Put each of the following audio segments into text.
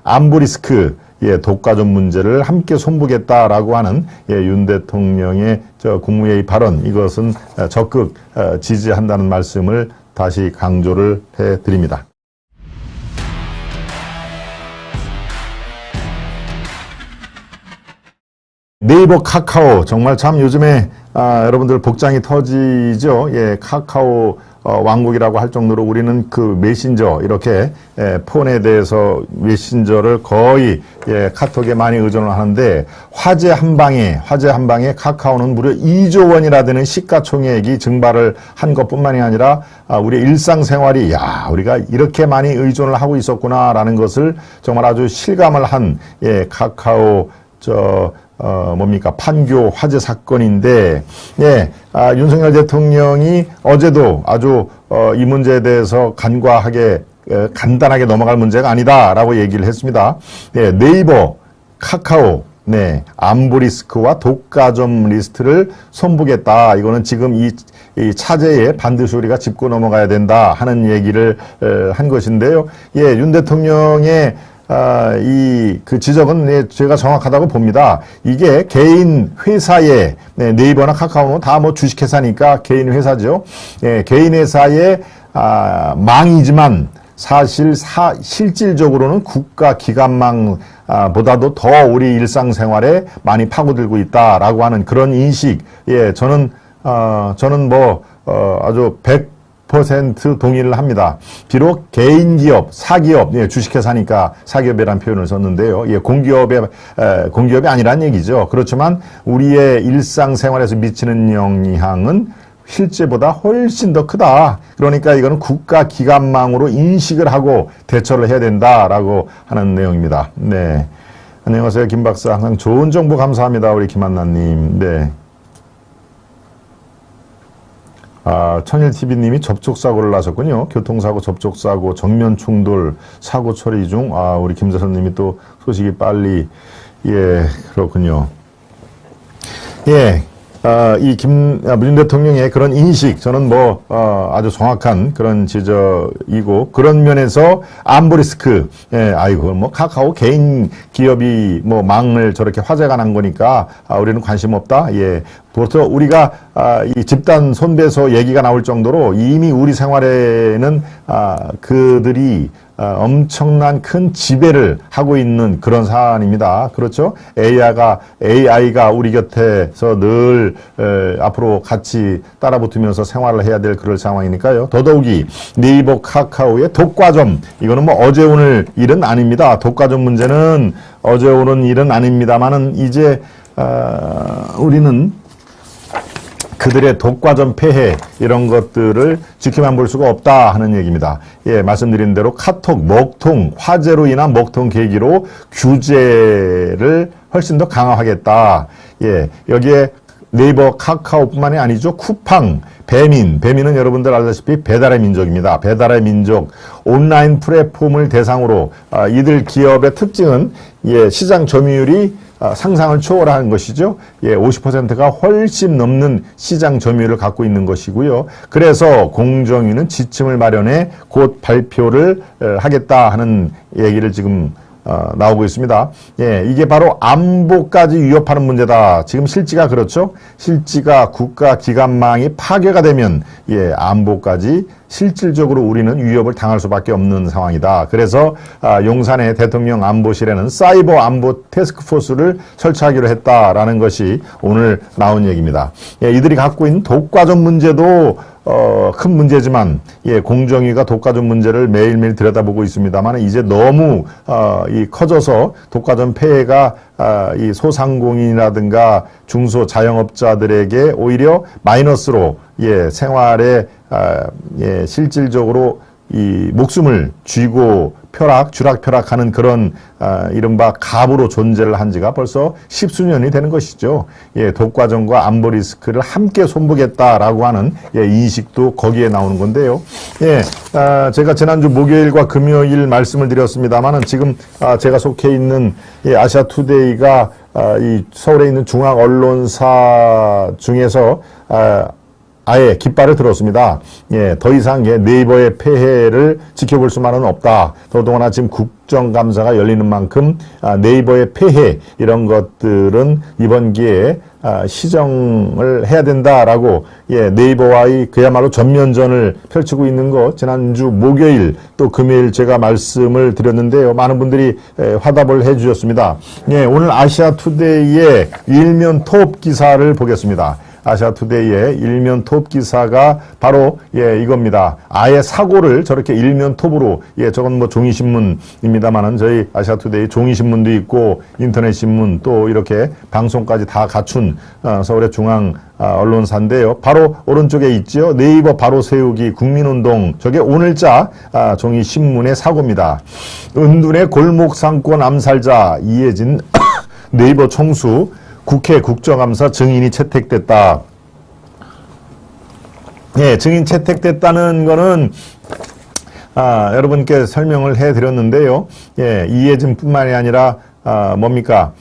안보 리스크, 독과점 문제를 함께 손보겠다라고 하는 윤 대통령의 국무회의 발언, 이것은 적극 지지한다는 말씀을 다시 강조를 해드립니다. 네이버 카카오 정말 참 요즘에 여러분들 복장이 터지죠. 카카오 왕국이라고 할 정도로 우리는 그 메신저, 이렇게 폰에 대해서 메신저를 거의 카톡에 많이 의존을 하는데, 화재 한 방에 카카오는 무려 2조 원이나 되는 시가총액이 증발을 한 것뿐만이 아니라 우리의 일상생활이 우리가 이렇게 많이 의존을 하고 있었구나라는 것을 정말 아주 실감을 한 카카오 판교 화재 사건인데, 윤석열 대통령이 어제도 아주 이 문제에 대해서 간단하게 넘어갈 문제가 아니다라고 얘기를 했습니다. 네이버, 카카오, 안보 리스크와 독과점 리스트를 손보겠다. 이거는 지금 이 차제에 반드시 우리가 짚고 넘어가야 된다 하는 얘기를 한 것인데요. 윤 대통령의 그 지적은 제가 정확하다고 봅니다. 이게 개인 회사에, 네이버나 카카오는 다 주식회사니까 개인 회사죠. 개인 회사의 망이지만 사실 실질적으로는 국가 기관망보다도 더 우리 일상생활에 많이 파고들고 있다라고 하는 그런 인식. 저는 아주 100% 동의를 합니다. 비록 개인 기업, 사기업, 주식회사니까 사기업이라는 표현을 썼는데요. 공기업이 아니란 얘기죠. 그렇지만 우리의 일상생활에서 미치는 영향은 실제보다 훨씬 더 크다. 그러니까 이거는 국가 기관망으로 인식을 하고 대처를 해야 된다라고 하는 내용입니다. 안녕하세요, 김 박사. 항상 좋은 정보 감사합니다, 우리 김한나님. 천일TV님이 접촉사고를 나셨군요. 교통사고, 접촉사고, 정면 충돌, 사고 처리 중. 우리 김재선님이 또 소식이 빨리. 그렇군요. 윤 대통령의 그런 인식, 저는 아주 정확한 그런 지적이고, 그런 면에서 안보 리스크, 카카오 개인 기업이 망을 저렇게 화재가 난 거니까, 우리는 관심 없다. 벌써 우리가 이 집단 손배소 얘기가 나올 정도로 이미 우리 생활에는 그들이 엄청난 큰 지배를 하고 있는 그런 사안입니다. 그렇죠? AI가 우리 곁에서 늘 앞으로 같이 따라붙으면서 생활을 해야 될 그런 상황이니까요. 더더욱이 네이버, 카카오의 독과점, 이거는 어제 오늘 일은 아닙니다. 독과점 문제는 어제 오는 일은 아닙니다만은 이제 우리는 그들의 독과점 폐해, 이런 것들을 지켜만 볼 수가 없다 하는 얘기입니다. 말씀드린 대로 카톡, 먹통, 화재로 인한 먹통 계기로 규제를 훨씬 더 강화하겠다. 여기에 네이버, 카카오뿐만이 아니죠. 쿠팡, 배민은 여러분들 알다시피 배달의 민족입니다. 배달의 민족, 온라인 플랫폼을 대상으로 이들 기업의 특징은 시장 점유율이 상상을 초월한 것이죠. 50%가 훨씬 넘는 시장 점유율을 갖고 있는 것이고요. 그래서 공정위는 지침을 마련해 곧 발표를 하겠다 하는 얘기를 지금 나오고 있습니다. 이게 바로 안보까지 위협하는 문제다. 지금 실지가 그렇죠. 실지가 국가 기관망이 파괴가 되면 안보까지 실질적으로 우리는 위협을 당할 수밖에 없는 상황이다. 그래서 용산의 대통령 안보실에는 사이버 안보 태스크포스를 설치하기로 했다라는 것이 오늘 나온 얘기입니다. 이들이 갖고 있는 독과점 문제도 큰 문제지만 공정위가 독과점 문제를 매일매일 들여다보고 있습니다만 이제 너무 커져서 독과점 폐해가 이 소상공인이라든가 중소 자영업자들에게 오히려 마이너스로 생활에 실질적으로 이 목숨을 쥐고 주락펴락하는 그런 이른바 갑으로 존재를 한 지가 벌써 십수년이 되는 것이죠. 독과점과 안보 리스크를 함께 손보겠다라고 하는 인식도 거기에 나오는 건데요. 제가 지난주 목요일과 금요일 말씀을 드렸습니다만은 지금 제가 속해 있는 아시아투데이가 이 서울에 있는 중앙 언론사 중에서 아예 깃발을 들었습니다. 예, 더 이상 네이버의 폐해를 지켜볼 수만은 없다. 더더구나 지금 국정감사가 열리는 만큼 네이버의 폐해 이런 것들은 이번 기회에 시정을 해야 된다라고 네이버와의 그야말로 전면전을 펼치고 있는 거 지난주 목요일 또 금요일 제가 말씀을 드렸는데요. 많은 분들이 화답을 해주셨습니다. 오늘 아시아투데이의 일면 톱 기사를 보겠습니다. 아시아투데이의 일면 톱 기사가 바로 이겁니다. 아예 사고를 저렇게 일면 톱으로 저건 뭐 종이신문입니다만은 저희 아시아투데이 종이신문도 있고 인터넷신문 또 이렇게 방송까지 다 갖춘 서울의 중앙 언론사인데요. 바로 오른쪽에 있죠. 네이버 바로 세우기 국민운동 저게 오늘자 종이신문의 사고입니다. 은둔의 골목상권 암살자 이해진 네이버 총수 국회 국정감사 증인이 채택됐다. 증인 채택됐다는 거는 여러분께 설명을 해드렸는데요. 이해진뿐만이 아니라 뭡니까?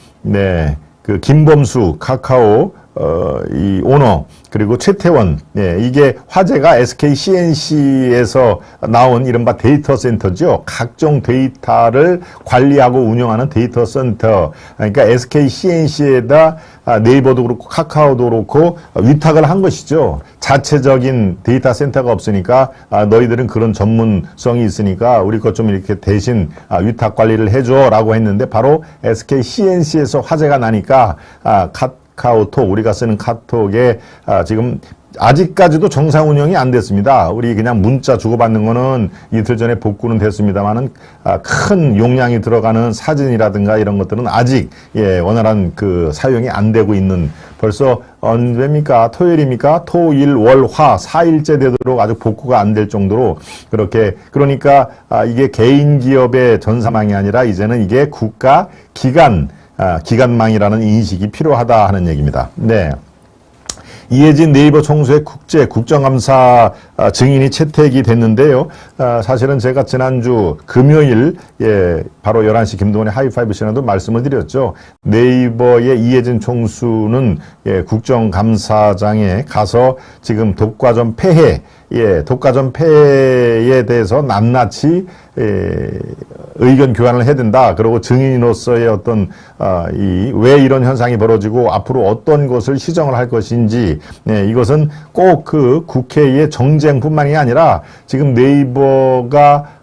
그 김범수 카카오 이 오너 그리고 최태원 이게 화제가 SK CNC에서 나온 이른바 데이터 센터죠. 각종 데이터를 관리하고 운영하는 데이터 센터. 그러니까 SK CNC에다 네이버도 그렇고 카카오도 그렇고 위탁을 한 것이죠. 자체적인 데이터 센터가 없으니까 너희들은 그런 전문성이 있으니까 우리 것 좀 이렇게 대신 위탁 관리를 해줘라고 했는데 바로 SK CNC에서 화제가 나니까 카카오톡 우리가 쓰는 카톡에 지금 아직까지도 정상 운영이 안 됐습니다. 우리 그냥 문자 주고받는 거는 이틀 전에 복구는 됐습니다만은 큰 용량이 들어가는 사진이라든가 이런 것들은 아직 원활한 그 사용이 안 되고 있는 벌써 언제입니까? 토요일입니까? 토, 일, 월, 화 4일째 되도록 아직 복구가 안 될 정도로 그렇게 그러니까 이게 개인 기업의 전사망이 아니라 이제는 이게 국가 기관망이라는 인식이 필요하다 하는 얘기입니다. 이해진 네이버 총수의 국정감사 증인이 채택이 됐는데요. 사실은 제가 지난주 금요일 바로 11시 김동원의 하이파이브 시간에도 말씀을 드렸죠. 네이버의 이해진 총수는 국정감사장에 가서 지금 독과점 폐해 독과점 폐해에 대해서 낱낱이 의견 교환을 해야 된다. 그리고 증인으로서의 어떤 왜 이런 현상이 벌어지고 앞으로 어떤 것을 시정을 할 것인지 이것은 꼭 그 국회의 정쟁뿐만이 아니라 지금 네이버가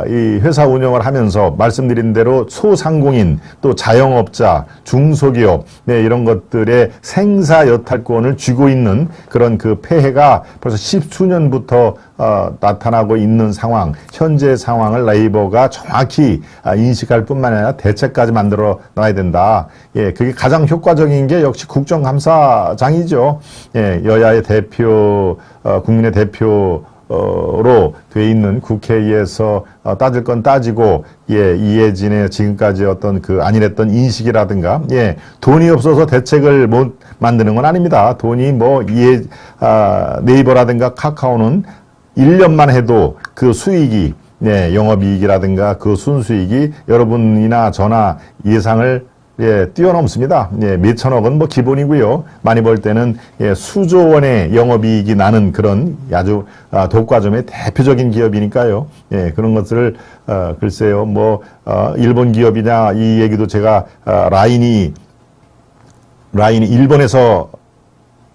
이 회사 운영을 하면서 말씀드린 대로 소상공인 또 자영업자 중소기업 이런 것들의 생사 여탈권을 쥐고 있는 그런 그 폐해가 벌써 십수년부터 나타나고 있는 상황 현재 상황을 네이버가 정확히 인식할 뿐만 아니라 대책까지 만들어 놔야 된다. 그게 가장 효과적인 게 역시 국정감사장이죠. 여야의 대표 국민의 대표 로 돼 있는 국회에서 따질 건 따지고 이해진의 지금까지 어떤 그 안일했던 인식이라든가 돈이 없어서 대책을 못 만드는 건 아닙니다. 돈이 뭐 네이버라든가 카카오는 1년만 해도 그 수익이 영업이익이라든가 그 순수익이 여러분이나 저나 예상을 뛰어넘습니다. 몇천억은 뭐 기본이고요. 많이 벌 때는 수조 원의 영업이익이 나는 그런 아주 독과점의 대표적인 기업이니까요. 그런 것들을 글쎄요, 뭐 일본 기업이냐 이 얘기도 제가 라인이 일본에서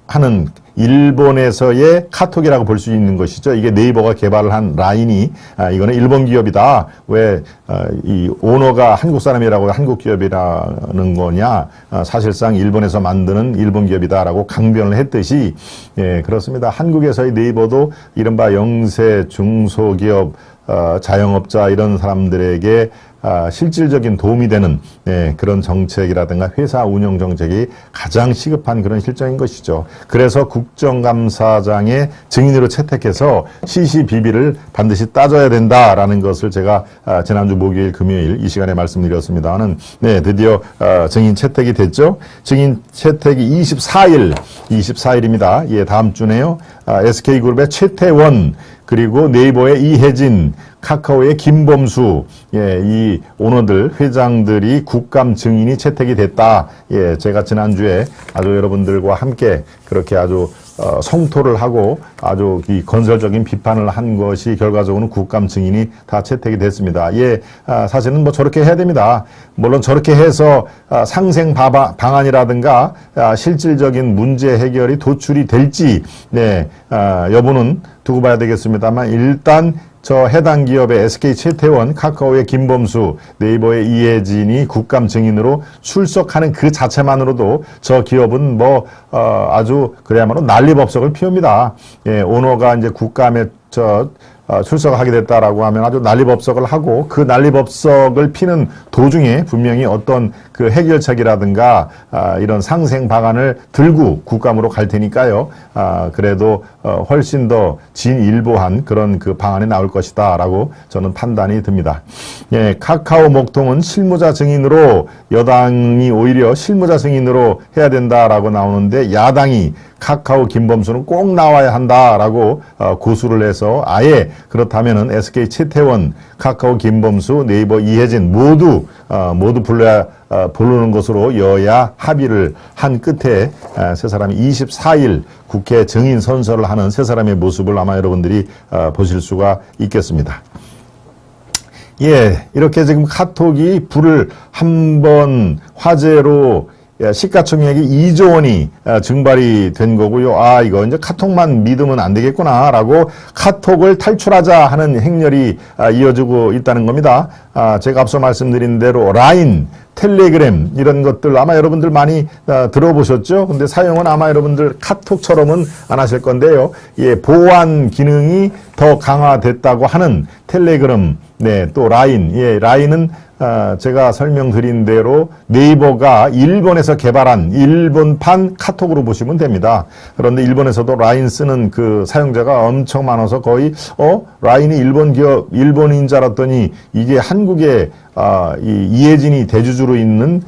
하는 일본에서의 카톡이라고 볼 수 있는 것이죠. 이게 네이버가 개발을 한 라인이 이거는 일본 기업이다. 왜 이 오너가 한국 사람이라고 한국 기업이라는 거냐? 사실상 일본에서 만드는 일본 기업이다라고 강변을 했듯이 그렇습니다. 한국에서의 네이버도 이른바 영세 중소기업 자영업자 이런 사람들에게 실질적인 도움이 되는 그런 정책이라든가 회사 운영 정책이 가장 시급한 그런 실정인 것이죠. 그래서 국정감사장의 증인으로 채택해서 시시비비를 반드시 따져야 된다라는 것을 제가 지난주 목요일 금요일 이 시간에 말씀드렸습니다는 드디어 증인 채택이 됐죠. 증인 채택이 24일입니다. 다음 주네요. SK그룹의 최태원 그리고 네이버의 이해진, 카카오의 김범수, 이 오너들, 회장들이 국감 증인이 채택이 됐다. 제가 지난주에 아주 여러분들과 함께 그렇게 아주 성토를 하고 아주 이 건설적인 비판을 한 것이 결과적으로는 국감 증인이 다 채택이 됐습니다. 예, 사실은 뭐 저렇게 해야 됩니다. 물론 저렇게 해서 상생 방안이라든가 실질적인 문제 해결이 도출이 될지 네, 여부는 두고 봐야 되겠습니다만 일단 저 해당 기업의 SK 최태원, 카카오의 김범수, 네이버의 이혜진이 국감 증인으로 출석하는 그 자체만으로도 저 기업은 뭐 아주 그야말로 난리법석을 피웁니다. 예, 오너가 이제 국감에 출석하게 됐다라고 하면 아주 난리법석을 하고 그 난리법석을 피는 도중에 분명히 어떤 그 해결책이라든가 이런 상생 방안을 들고 국감으로 갈 테니까요. 그래도 훨씬 더 진일보한 그런 그 방안이 나올 것이다라고 저는 판단이 듭니다. 예, 카카오 목통은 실무자 증인으로 여당이 오히려 실무자 증인으로 해야 된다라고 나오는데 야당이 카카오 김범수는 꼭 나와야 한다라고 고수를 해서 아예 그렇다면은 SK 최태원, 카카오 김범수, 네이버 이혜진 모두 부르는 것으로 여야 합의를 한 끝에 세 사람이 24일 국회 증인 선서를 하는 세 사람의 모습을 아마 여러분들이 보실 수가 있겠습니다. 예, 이렇게 지금 카톡이 불을 한번 화제로 시가총액이 2조 원이 증발이 된 거고요. 이거 이제 카톡만 믿으면 안 되겠구나라고 카톡을 탈출하자 하는 행렬이 이어지고 있다는 겁니다. 제가 앞서 말씀드린 대로 라인, 텔레그램 이런 것들 아마 여러분들 많이 들어보셨죠? 근데 사용은 아마 여러분들 카톡처럼은 안 하실 건데요. 예, 보안 기능이 더 강화됐다고 하는 텔레그램, 네, 또 라인, 예, 라인은 제가 설명드린 대로 네이버가 일본에서 개발한 일본판 카톡으로 보시면 됩니다. 그런데 일본에서도 라인 쓰는 그 사용자가 엄청 많아서 거의 라인이 일본인 줄 알았더니 이게 한국에 이 이혜진이 대주주로 있는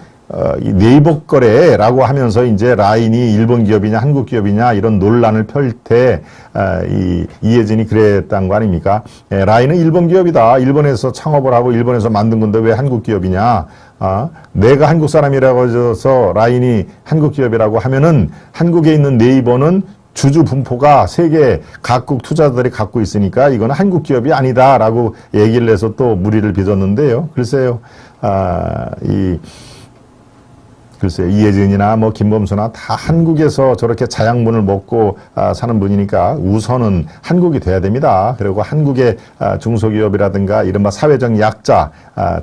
이 네이버 거래라고 하면서 이제 라인이 일본 기업이냐 한국 기업이냐 이런 논란을 펼 때 이혜진이 그랬다는 거 아닙니까? 예, 라인은 일본 기업이다. 일본에서 창업을 하고 일본에서 만든 건데 왜 한국 기업이냐? 내가 한국 사람이라고 해서 라인이 한국 기업이라고 하면은 한국에 있는 네이버는 주주 분포가 세계 각국 투자자들이 갖고 있으니까 이거는 한국 기업이 아니다라고 얘기를 해서 또 무리를 빚었는데요. 글쎄요, 글쎄요, 이혜진이나 뭐 김범수나 다 한국에서 저렇게 자양분을 먹고 사는 분이니까 우선은 한국이 돼야 됩니다. 그리고 한국의 중소기업이라든가 이른바 사회적 약자,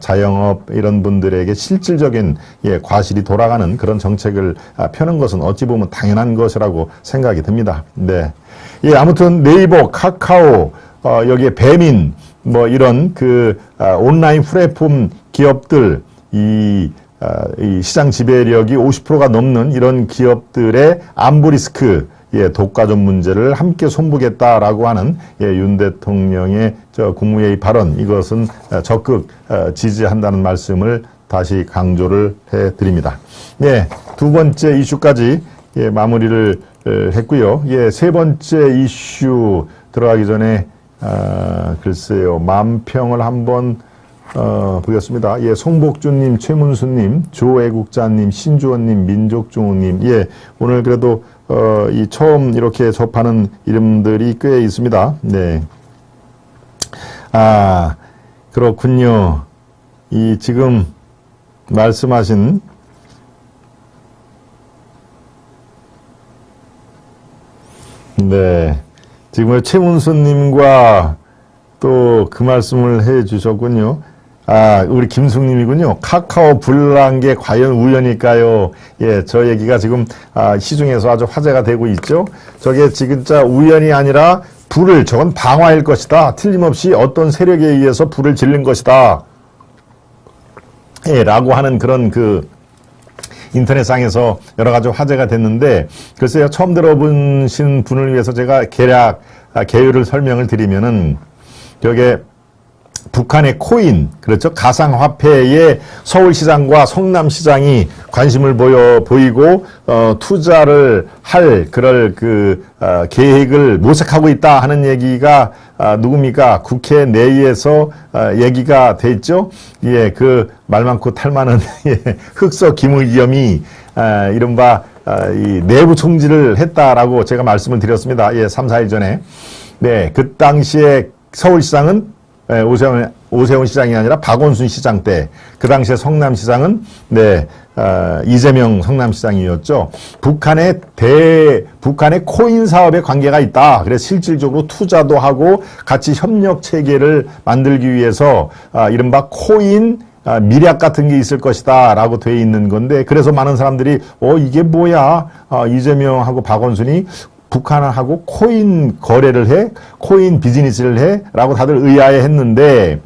자영업 이런 분들에게 실질적인 과실이 돌아가는 그런 정책을 펴는 것은 어찌 보면 당연한 것이라고 생각이 듭니다. 네, 예, 아무튼 네이버, 카카오, 여기에 배민 뭐 이런 그 온라인 플랫폼 기업들 이 시장 지배력이 50%가 넘는 이런 기업들의 안보 리스크, 독과점 문제를 함께 손보겠다라고 하는 윤 대통령의 국무회의 발언, 이것은 적극 지지한다는 말씀을 다시 강조를 해드립니다. 예, 두 번째 이슈까지 마무리를 했고요. 세 번째 이슈 들어가기 전에 글쎄요, 만평을 한번 보겠습니다. 예, 송복주님, 최문수님, 조애국자님, 신주원님, 민족중우님. 예, 오늘 그래도, 이 처음 이렇게 접하는 이름들이 꽤 있습니다. 네. 그렇군요. 이 지금 말씀하신, 네. 지금 최문수님과 또 그 말씀을 해 주셨군요. 우리 김숙님이군요. 카카오 불난 게 과연 우연일까요? 예, 저 얘기가 지금 시중에서 아주 화제가 되고 있죠. 저게 진짜 우연이 아니라 저건 방화일 것이다. 틀림없이 어떤 세력에 의해서 불을 질른 것이다. 예, 라고 하는 그런 인터넷상에서 여러 가지 화제가 됐는데, 글쎄요, 처음 들어보신 분을 위해서 제가 개요를 설명을 드리면은, 저게 북한의 코인, 그렇죠? 가상화폐에 서울시장과 성남시장이 관심을 보이고, 투자를 그럴 계획을 모색하고 있다 하는 얘기가, 누굽니까? 국회 내에서, 얘기가 돼 있죠? 예, 말 많고 탈 많은, 흑서 기물위험이, 이른바, 이 내부 총질을 했다라고 제가 말씀을 드렸습니다. 예, 3, 4일 전에. 네, 그 당시에 서울시장은 오세훈 시장이 아니라 박원순 시장 때, 그 당시에 성남시장은, 네, 이재명 성남시장이었죠. 북한의 코인 사업에 관계가 있다. 그래서 실질적으로 투자도 하고 같이 협력 체계를 만들기 위해서, 이른바 코인 미략 같은 게 있을 것이다 라고 돼 있는 건데, 그래서 많은 사람들이 이게 뭐야, 이재명하고 박원순이 북한하고 코인 거래를 해? 코인 비즈니스를 해? 라고 다들 의아해했는데,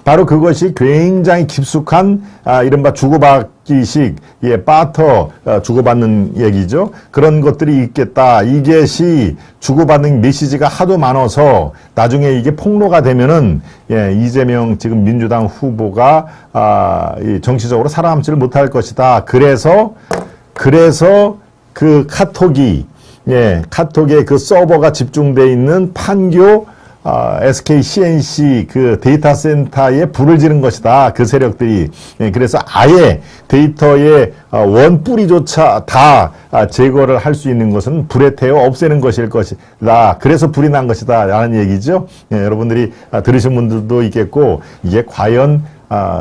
바로 그것이 굉장히 깊숙한 이른바 주고받기식, 바터 주고받는 얘기죠. 그런 것들이 있겠다. 이것이 주고받는 메시지가 하도 많아서 나중에 이게 폭로가 되면은 이재명 지금 민주당 후보가 정치적으로 살아남지를 못할 것이다. 그래서 그 카톡에 그 서버가 집중되어 있는 판교 SK CNC 그 데이터 센터에 불을 지른 것이다. 그 세력들이. 그래서 아예 데이터의 원 뿌리조차 다 제거를 할 수 있는 것은 불에 태워 없애는 것일 것이다. 그래서 불이 난 것이다. 라는 얘기죠. 여러분들이 들으신 분들도 있겠고, 이게 과연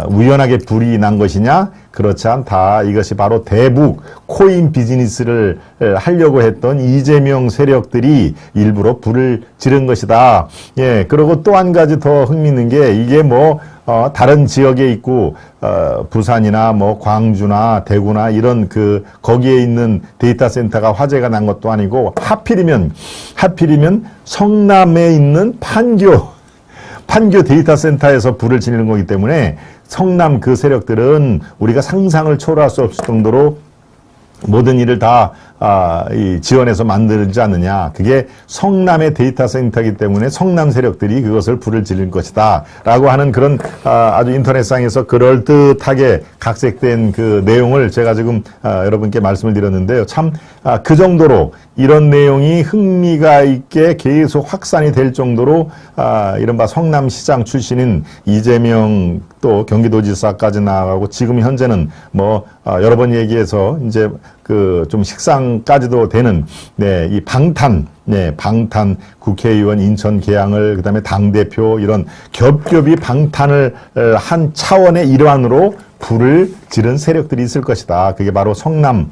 우연하게 불이 난 것이냐? 그렇지 않다. 이것이 바로 대북 코인 비즈니스를 하려고 했던 이재명 세력들이 일부러 불을 지른 것이다. 예, 그리고 또 한 가지 더 흥미있는 게, 이게 다른 지역에 있고, 부산이나 광주나 대구나 이런 거기에 있는 데이터 센터가 화재가 난 것도 아니고, 하필이면 성남에 있는 판교 데이터 센터에서 불을 지르는 거기 때문에 성남 그 세력들은 우리가 상상을 초월할 수 없을 정도로 모든 일을 다 지원해서 만들지 않느냐. 그게 성남의 데이터 센터이기 때문에 성남 세력들이 그것을 불을 지른 것이다. 라고 하는 그런 아주 인터넷상에서 그럴듯하게 각색된 그 내용을 제가 지금 여러분께 말씀을 드렸는데요. 참 그 정도로 이런 내용이 흥미가 있게 계속 확산이 될 정도로 이른바 성남시장 출신인 이재명 또 경기도지사까지 나아가고, 지금 현재는 여러 번 얘기해서 이제 좀 식상까지도 되는 이 방탄 국회의원 인천 계양을, 그다음에 당대표, 이런 겹겹이 방탄을 한 차원의 일환으로 불을 지른 세력들이 있을 것이다. 그게 바로 성남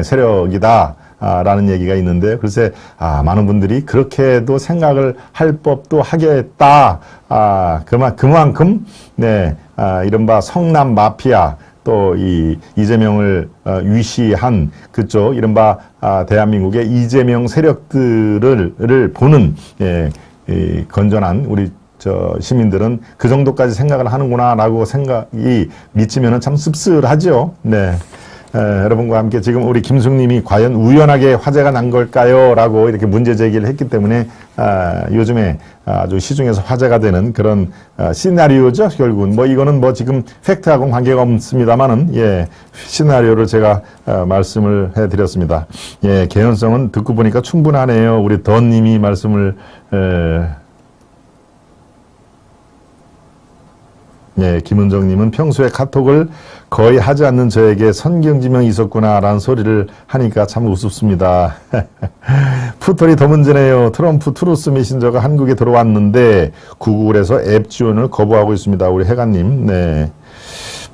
세력이다. 라는 얘기가 있는데, 글쎄, 많은 분들이 그렇게도 생각을 할 법도 하겠다. 그만큼, 이른바 성남 마피아, 또 이재명을 위시한 그쪽, 이른바 대한민국의 이재명 세력들을 보는, 건전한 우리 시민들은 그 정도까지 생각을 하는구나라고 생각이 미치면은 참 씁쓸하죠. 네. 여러분과 함께 지금 우리 김숙님이 과연 우연하게 화재가 난 걸까요? 라고 이렇게 문제 제기를 했기 때문에, 요즘에 아주 시중에서 화제가 되는 그런 시나리오죠. 결국은 이거는 지금 팩트하고는 관계가 없습니다만은, 시나리오를 제가 말씀을 해드렸습니다. 개연성은 듣고 보니까 충분하네요. 우리 던님이 말씀을 김은정님은 평소에 카톡을 거의 하지 않는 저에게 선경지명이 있었구나라는 소리를 하니까 참 우습습니다. 푸털이 더 문제네요. 트럼프 트루스 메신저가 한국에 들어왔는데 구글에서 앱 지원을 거부하고 있습니다. 우리 해가님. 네.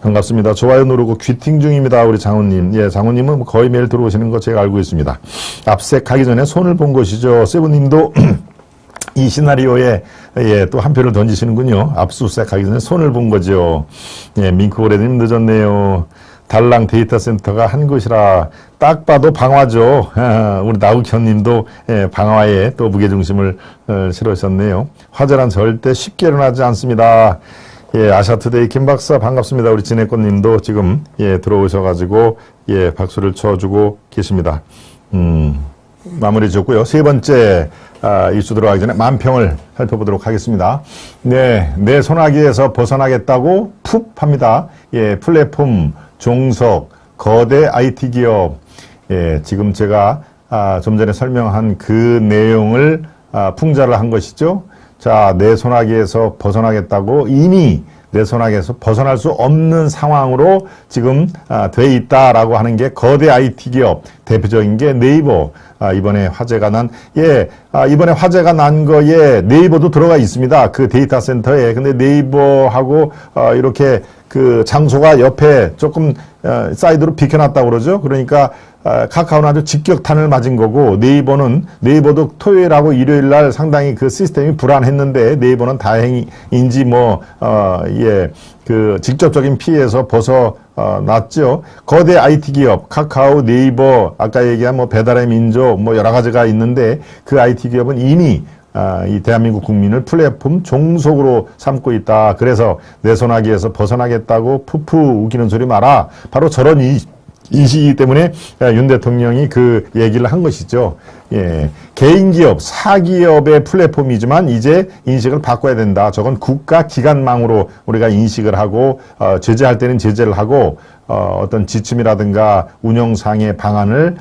반갑습니다. 좋아요 누르고 귀팅 중입니다. 우리 장훈님. 장훈님은 거의 매일 들어오시는 거 제가 알고 있습니다. 압색하기 전에 손을 본 것이죠. 세븐님도 이 시나리오에 또 한 표를 던지시는군요. 압수수색하기 전에 손을 본 거죠. 밍크오레님 늦었네요. 달랑 데이터 센터가 한 곳이라 딱 봐도 방화죠. 우리 나욱현님도 방화에 또 무게중심을 실으셨네요. 화재란 절대 쉽게 일어나지 않습니다. 아샤투데이 김박사 반갑습니다. 우리 진해꽃님도 지금 들어오셔가지고 박수를 쳐주고 계십니다. 마무리 짓고요. 세 번째 이슈 들어가기 전에 만평을 살펴보도록 하겠습니다. 내 손아귀에서 벗어나겠다고 푹 합니다. 플랫폼, 종속, 거대 IT 기업. 지금 제가 좀 전에 설명한 그 내용을 풍자를 한 것이죠. 자, 내 손아귀에서 벗어나겠다고 이미 내 손아귀에서 벗어날 수 없는 상황으로 지금 돼 있다라고 하는 게 거대 IT 기업 대표적인 게 네이버. 이번에 화재가 난 이번에 화재가 난 거에 네이버도 들어가 있습니다. 그 데이터 센터에. 근데 네이버하고 이렇게 그 장소가 옆에 조금 사이드로 비켜놨다고 그러죠. 그러니까 카카오는 아주 직격탄을 맞은 거고, 네이버도 토요일하고 일요일 날 상당히 그 시스템이 불안했는데, 네이버는 다행인지 그 직접적인 피해에서 벗어났죠. 거대 IT 기업, 카카오, 네이버, 아까 얘기한 배달의 민족, 여러 가지가 있는데, 그 IT 기업은 이미 이 대한민국 국민을 플랫폼 종속으로 삼고 있다. 그래서 내 손아귀에서 벗어나겠다고 푸푸 우기는 소리 마라. 바로 저런 인식이기 때문에 윤 대통령이 그 얘기를 한 것이죠. 개인기업, 사기업의 플랫폼이지만 이제 인식을 바꿔야 된다. 저건 국가기관망으로 우리가 인식을 하고 제재할 때는 제재를 하고 어떤 지침이라든가 운영상의 방안을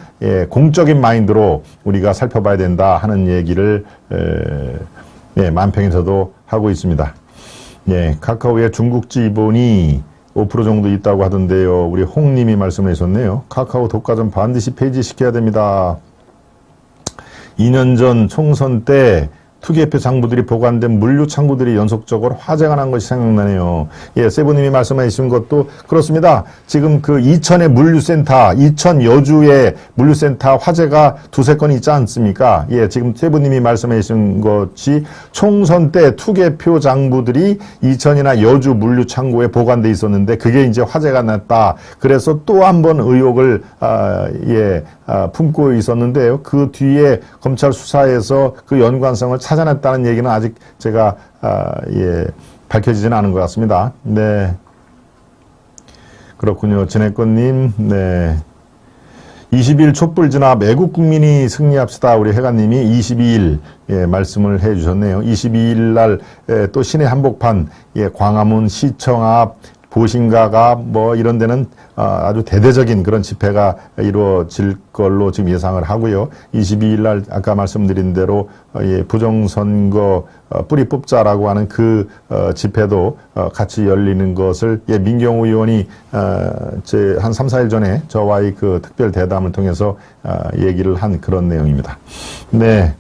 공적인 마인드로 우리가 살펴봐야 된다 하는 얘기를 만평에서도 하고 있습니다. 카카오의 중국 지분이 5% 정도 있다고 하던데요. 우리 홍님이 말씀을 해주셨네요. 카카오 독과점 반드시 폐지시켜야 됩니다. 2년 전 총선 때 투개표 장부들이 보관된 물류 창구들이 연속적으로 화재가 난 것이 생각나네요. 세부님이 말씀해 주신 것도 그렇습니다. 지금 그 이천의 물류센터, 이천 여주의 물류센터 화재가 두세 건 있지 않습니까? 지금 세부님이 말씀해 주신 것이 총선 때 투개표 장부들이 이천이나 여주 물류 창고에 보관돼 있었는데 그게 이제 화재가 났다. 그래서 또 한 번 의혹을 품고 있었는데요. 그 뒤에 검찰 수사에서 그 연관성을 찾아냈다는 얘기는 아직 제가 밝혀지지는 않은 것 같습니다. 네, 그렇군요. 진해권님, 22일 촛불 진압 애국 국민이 승리합시다. 우리 해가님이 22일 말씀을 해주셨네요. 22일 날 또 시내 한복판 광화문 시청 앞 보신가가 이런 데는 아주 대대적인 그런 집회가 이루어질 걸로 지금 예상을 하고요. 22일 날 아까 말씀드린 대로 부정선거 뿌리 뽑자라고 하는 그 집회도 같이 열리는 것을 민경호 의원이 한 3, 4일 전에 저와의 그 특별 대담을 통해서 얘기를 한 그런 내용입니다. 네,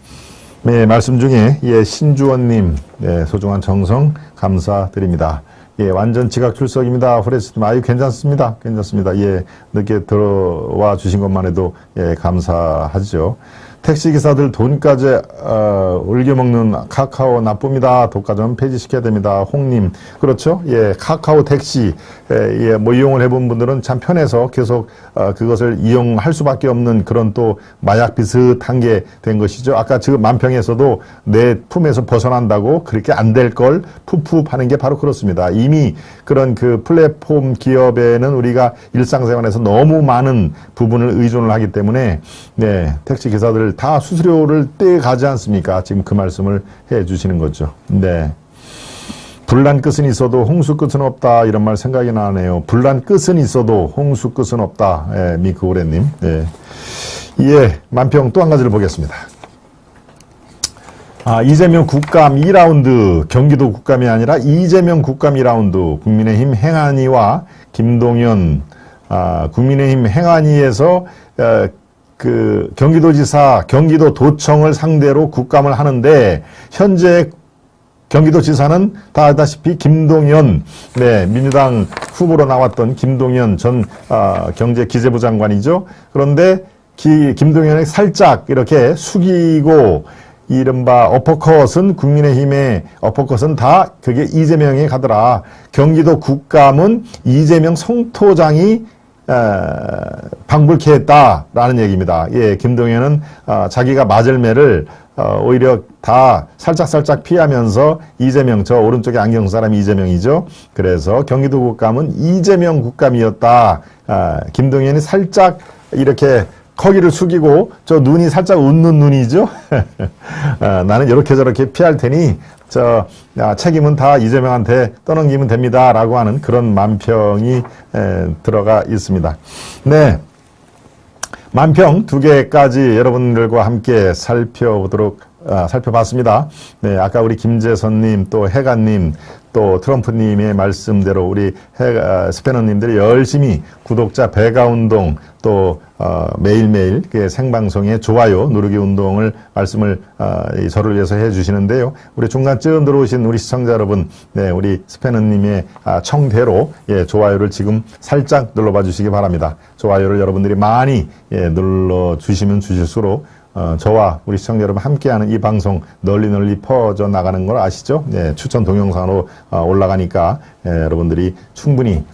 말씀 중에 신주원님 소중한 정성 감사드립니다. 완전 지각 출석입니다. 후레스님, 괜찮습니다. 괜찮습니다. 늦게 들어와 주신 것만 해도, 감사하죠. 택시기사들 돈까지, 울겨먹는 카카오 나쁩니다. 독과점 폐지시켜야 됩니다. 홍님. 그렇죠? 카카오 택시, 이용을 해본 분들은 참 편해서 계속, 그것을 이용할 수밖에 없는 그런 또 마약 비슷한 게 된 것이죠. 아까 지금 만평에서도 내 품에서 벗어난다고 그렇게 안 될 걸 푸푸 하는 게 바로 그렇습니다. 이미 그런 그 플랫폼 기업에는 우리가 일상생활에서 너무 많은 부분을 의존을 하기 때문에, 택시기사들 다 수수료를 떼가지 않습니까? 지금 그 말씀을 해 주시는 거죠. 불난 끝은 있어도 홍수 끝은 없다. 이런 말 생각이 나네요. 불난 끝은 있어도 홍수 끝은 없다. 미크오레님. 만평 또 한 가지를 보겠습니다. 이재명 국감 2라운드, 경기도 국감이 아니라 이재명 국감 2라운드, 국민의힘 행안위와 김동연, 국민의힘 행안위에서 그 경기도지사, 경기도도청을 상대로 국감을 하는데 현재 경기도지사는 다 알다시피 김동연, 민주당 후보로 나왔던 김동연 전 경제기재부 장관이죠. 그런데 김동연이 살짝 이렇게 숙이고 이른바 어퍼컷은 국민의힘의 어퍼컷은 다 그게 이재명에 가더라. 경기도 국감은 이재명 성토장이 방불케 했다라는 얘기입니다. 김동연은 자기가 맞을 매를 오히려 다 살짝 피하면서 이재명, 저 오른쪽에 안경 사람이 이재명이죠. 그래서 경기도 국감은 이재명 국감이었다. 김동연이 살짝 이렇게 거기를 숙이고 저 눈이 살짝 웃는 눈이죠. 나는 이렇게 저렇게 피할 테니 책임은 다 이재명한테 떠넘기면 됩니다. 라고 하는 그런 만평이 들어가 있습니다. 만평 두 개까지 여러분들과 함께 살펴봤습니다. 아까 우리 김재선님, 또 해가님, 또 트럼프님의 말씀대로 우리 스패너님들이 열심히 구독자 배가 운동 또 매일매일 생방송에 좋아요 누르기 운동을 말씀을 저를 위해서 해주시는데요. 우리 중간쯤 들어오신 우리 시청자 여러분, 네, 우리 스패너님의 청대로 좋아요를 지금 살짝 눌러봐 주시기 바랍니다. 좋아요를 여러분들이 많이 눌러주시면 주실수록 저와 우리 시청자 여러분 함께하는 이 방송 널리 퍼져 나가는 걸 아시죠? 네, 추천 동영상으로 올라가니까 여러분들이 충분히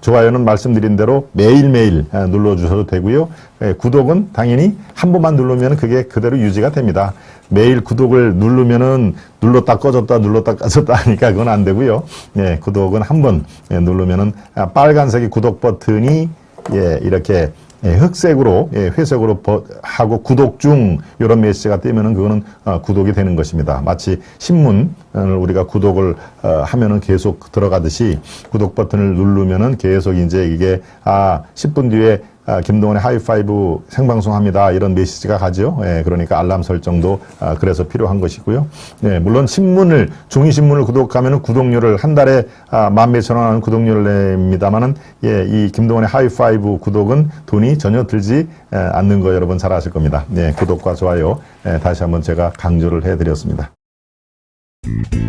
좋아요는 말씀드린 대로 매일매일 눌러주셔도 되고요. 구독은 당연히 한 번만 누르면 그게 그대로 유지가 됩니다. 매일 구독을 누르면은 눌렀다 꺼졌다 하니까 그건 안 되고요. 구독은 한 번 누르면은 빨간색이 구독 버튼이 이렇게 흑색으로 회색으로 하고 구독 중 이런 메시지가 뜨면은 그거는 구독이 되는 것입니다. 마치 신문을 우리가 구독을 하면은 계속 들어가듯이 구독 버튼을 누르면은 계속 이제 이게 10분 뒤에 김동원의 하이파이브 생방송합니다. 이런 메시지가 가죠. 그러니까 알람 설정도 그래서 필요한 것이고요. 물론 종이신문을 구독하면 구독료를 한 달에 14,000원 하는 구독료를 냅니다만은 이 김동원의 하이파이브 구독은 돈이 전혀 들지 않는 거 여러분 잘 아실 겁니다. 구독과 좋아요 다시 한번 제가 강조를 해드렸습니다. Thank you.